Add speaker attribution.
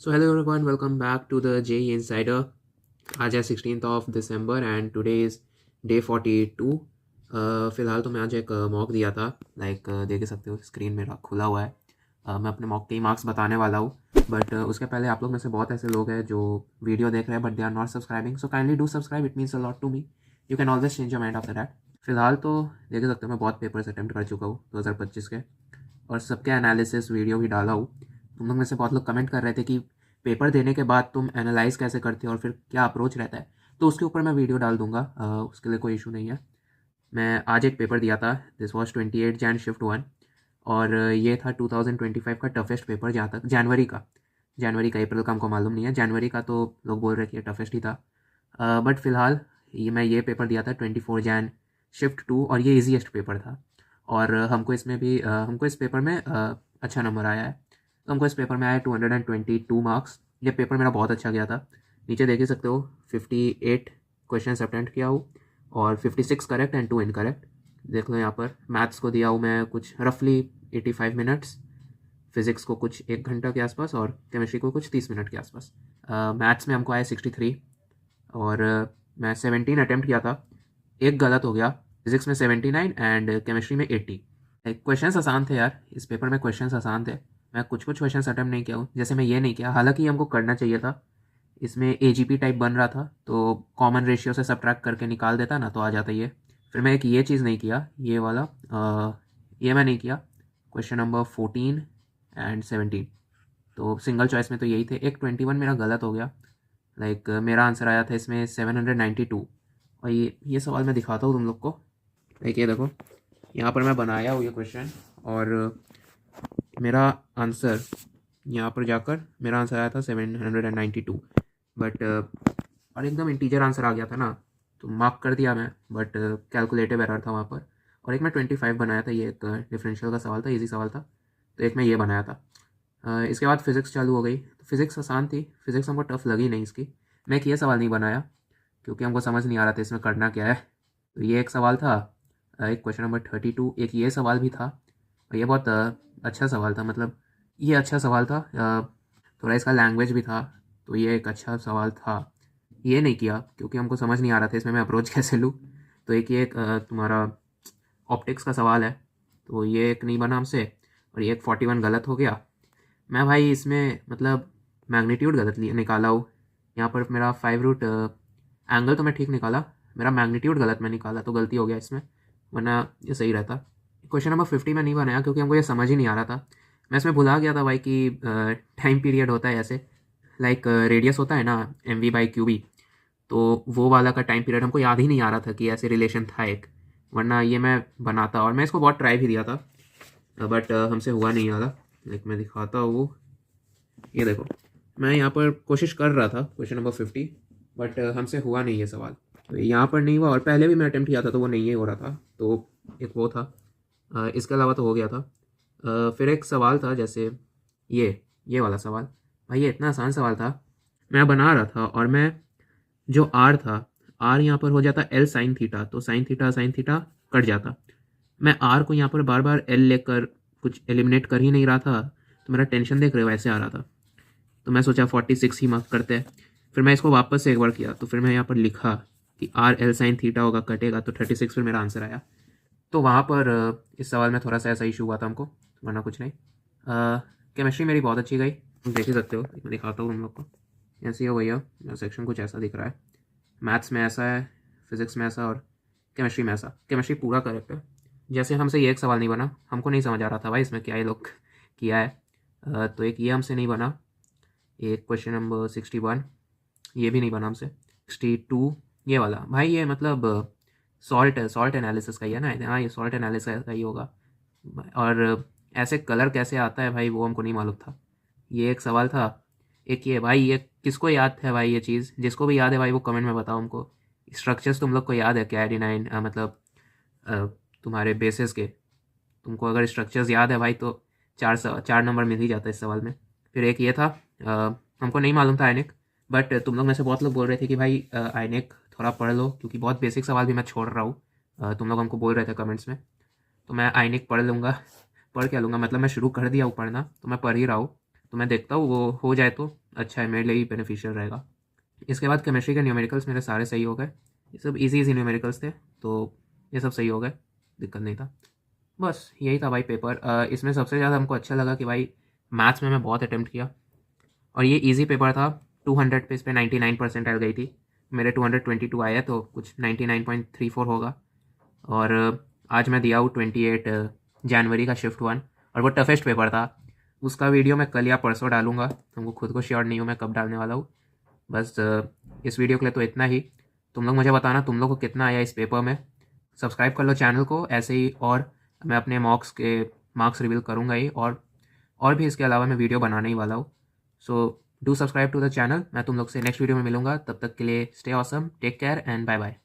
Speaker 1: So hello everyone, welcome back to the JE Insider. आज है 16th of December and today is day 42. फ़िलहाल तो मैं आज एक मॉक दिया था देख सकते हो स्क्रीन मेरा खुला हुआ है। मैं अपने मॉक के ही मार्क्स बताने वाला हूँ बट उसके पहले आप लोग में से बहुत ऐसे लोग हैं जो वीडियो देख रहे हैं but they are not subscribing, so kindly do subscribe, it means a lot to me. You can always change your mind after that. फिलहाल तो देख सकते हो मैं बहुत पेपर्स अटैम्प्ट कर चुका हूँ 2025 के और सबके एनालिसिस वीडियो भी डाला हूँ। तुम लोग में से बहुत लोग कमेंट कर रहे थे कि पेपर देने के बाद तुम एनालाइज कैसे करते हो और फिर क्या अप्रोच रहता है, तो उसके ऊपर मैं वीडियो डाल दूंगा। उसके लिए कोई इशू नहीं है। मैं आज एक पेपर दिया था, दिस वॉज 28 Jan शिफ्ट 1 और ये था 2025 का टफेस्ट पेपर। जहाँ तक जनवरी का अप्रैल का हमको मालूम नहीं है, जनवरी का तो लोग बोल रहे कि ये टफेस्ट ही था। बट फिलहाल मैं ये पेपर दिया था 24 Jan शिफ्ट 2 और ये ईजीएस्ट पेपर था और हमको इस पेपर में अच्छा नंबर आया है। तो हमको इस पेपर में आया 222 मार्क्स। ये पेपर मेरा बहुत अच्छा गया था। नीचे देख ही सकते हो 58 क्वेश्चन अटेम्प्ट किया हूँ और 56 करेक्ट एंड 2 इनकरेक्ट। देख लो यहाँ पर मैथ्स को दिया हूँ मैं कुछ रफली 85 मिनट्स, फिज़िक्स को कुछ 1 घंटा के आसपास और केमिस्ट्री को कुछ 30 मिनट के आसपास। मैथ्स में हमको आया 63 और मैं 17 अटेम्प्ट किया था, एक गलत हो गया। फिज़िक्स में 79 एंड केमिस्ट्री में 80। क्वेश्चंस आसान थे यार, इस पेपर में क्वेश्चंस आसान थे। मैं कुछ कुछ क्वेश्चंस अटेम्प्ट नहीं किया हूँ, जैसे मैं ये नहीं किया, हालांकि हमको करना चाहिए था। इसमें एजीपी टाइप बन रहा था तो कॉमन रेशियो से सब्ट्रैक्ट करके निकाल देता ना तो आ जाता ये। फिर मैं एक ये चीज़ नहीं किया, ये वाला ये मैं नहीं किया। क्वेश्चन नंबर 14 एंड 17 तो सिंगल चॉइस में तो यही थे। एक 21 मेरा गलत हो गया। मेरा आंसर आया था इसमें 792। और ये सवाल मैं दिखाता हूँ तुम लोग को। ये देखो, यहाँ पर मैं बनाया हूँ ये क्वेश्चन और मेरा आंसर यहाँ पर जाकर मेरा आंसर आया था 792 बट और एकदम इंटीजर आंसर आ गया था ना, तो मार्क कर दिया मैं, बट कैलकुलेटिव एरर था वहाँ पर। और एक मैं 25 बनाया था, ये एक डिफरेंशियल का सवाल था, इजी सवाल था, तो एक मैं ये बनाया था। इसके बाद फिज़िक्स चालू हो गई, तो फिज़िक्स आसान थी, फिज़िक्स हमको टफ लगी नहीं इसकी। मैं एक ये सवाल नहीं बनाया क्योंकि हमको समझ नहीं आ रहा था इसमें करना क्या है। तो ये एक सवाल था, एक क्वेश्चन नंबर 32। एक ये सवाल भी था और ये बहुत अच्छा सवाल था, मतलब ये अच्छा सवाल था। थोड़ा इसका लैंग्वेज भी था, तो ये एक अच्छा सवाल था। ये नहीं किया क्योंकि हमको समझ नहीं आ रहा था इसमें मैं अप्रोच कैसे लूँ। तो ये एक तुम्हारा ऑप्टिक्स का सवाल है, तो ये एक नहीं बना हमसे और ये एक 41 गलत हो गया। मैं भाई इसमें मतलब मैग्नीट्यूड गलत निकाला हूँ। यहाँ पर मेरा 5 रूट एंगल तो मैं ठीक निकाला, मेरा मैग्नीट्यूड गलत मैं निकाला तो गलती हो गया इसमें, वरना ये सही रहता। क्वेश्चन नंबर 50 में नहीं बनाया क्योंकि हमको ये समझ ही नहीं आ रहा था। मैं इसमें भुला गया था भाई कि टाइम पीरियड होता है ऐसे, रेडियस होता है ना mv/qb, तो वो वाला का टाइम पीरियड हमको याद ही नहीं आ रहा था कि ऐसे रिलेशन था एक, वरना ये मैं बनाता। और मैं इसको बहुत ट्राई भी दिया था बट हमसे हुआ नहीं वाला। मैं दिखाता हूँ, ये देखो मैं यहाँ पर कोशिश कर रहा था क्वेश्चन नंबर 50 बट हमसे हुआ नहीं ये सवाल। तो यहाँ पर नहीं हुआ और पहले भी मैं अटेम्प्ट किया था तो वो नहीं हो रहा था, तो एक वो था। इसके अलावा तो हो गया था। फिर एक सवाल था जैसे ये वाला सवाल, भाई ये इतना आसान सवाल था। मैं बना रहा था और मैं जो आर था, आर यहाँ पर हो जाता एल साइन थीटा, तो साइन थीटा कट जाता। मैं आर को यहाँ पर बार बार एल लेकर कुछ एलिमिनेट कर ही नहीं रहा था, तो मेरा टेंशन देख रहे हो ऐसे आ रहा था। तो मैं सोचा 46 ही मार्क करते हैं। फिर मैं इसको वापस से एक बार किया, तो फिर मैं यहाँ पर लिखा कि आर एल साइन थीटा होगा, कटेगा, तो 36 फिर मेरा आंसर आया। तो वहाँ पर इस सवाल में थोड़ा सा ऐसा इशू हुआ था हमको, वरना कुछ नहीं। केमिस्ट्री मेरी बहुत अच्छी गई, तुम देख ही सकते हो, मैं दिखाता हूँ तुम लोग को। ऐसे ही हो भैया, मेरा सेक्शन कुछ ऐसा दिख रहा है। मैथ्स में ऐसा है, फिज़िक्स में ऐसा और केमिस्ट्री में ऐसा। केमिस्ट्री पूरा करेक्ट है। जैसे हमसे ये एक सवाल नहीं बना, हमको नहीं समझ आ रहा था भाई इसमें क्या ये लोग किया है। तो एक ये हमसे नहीं बना, एक क्वेश्चन नंबर 61 ये भी नहीं बना हमसे। 62 ये वाला भाई, ये मतलब सॉल्ट एनालिसिस का ही है ना, हाँ ये सॉल्ट एनालिसिस का ही होगा। और ऐसे कलर कैसे आता है भाई वो हमको नहीं मालूम था। ये एक सवाल था। एक ये भाई, ये किसको याद है भाई ये चीज़, जिसको भी याद है भाई वो कमेंट में बताओ हमको। स्ट्रक्चर्स तुम लोग को याद है क्या, एडिनाइन मतलब अ, तुम्हारे बेसिस के, तुमको अगर स्ट्रक्चर्स याद है भाई तो 4 नंबर मिल ही जाता है इस सवाल में। फिर एक ये था, हमको नहीं मालूम था आयनिक, बट तुम लोग में से बहुत लोग बोल रहे थे कि भाई आयनिक थोड़ा पढ़ लो क्योंकि बहुत बेसिक सवाल भी मैं छोड़ रहा हूँ। तुम लोग हमको बोल रहे थे कमेंट्स में, तो मैं आयनिक पढ़ लूँगा। पढ़ क्या लूँगा, मतलब मैं शुरू कर दिया हूँ पढ़ना, तो मैं पढ़ ही रहा हूँ। तो मैं देखता हूँ, वो हो जाए तो अच्छा है, मेरे लिए ही बेनिफिशियल रहेगा। इसके बाद केमिस्ट्री के न्यूमेरिकल्स मेरे सारे सही हो गए, ये सब इजी इजी न्यूमेरिकल्स थे, तो ये सब सही हो गए, दिक्कत नहीं था। बस यही था भाई पेपर। इसमें सबसे ज़्यादा हमको अच्छा लगा कि भाई मैथ्स में मैं बहुत अटेम्प्ट किया और ये इजी पेपर था। 200 पे इस पर 99% गई थी, मेरे 222 आया, तो कुछ 99.34 होगा। और आज मैं दिया हूँ 28 जनवरी का शिफ्ट 1, और वो टफेस्ट पेपर था। उसका वीडियो मैं कल या परसों डालूंगा, तुमको खुद को श्योर नहीं हूँ मैं कब डालने वाला हूँ। बस इस वीडियो के लिए तो इतना ही। तुम लोग मुझे बताना तुम लोग को कितना आया इस पेपर में। सब्सक्राइब कर लो चैनल को ऐसे ही, और मैं अपने मार्क्स रिवील करूँगा ही, और भी इसके अलावा मैं वीडियो बनाने ही वाला हूँ। So do subscribe to the channel. मैं तुम लोग से नेक्स्ट वीडियो में मिलूंगा, तब तक के लिए stay awesome, take care and bye bye.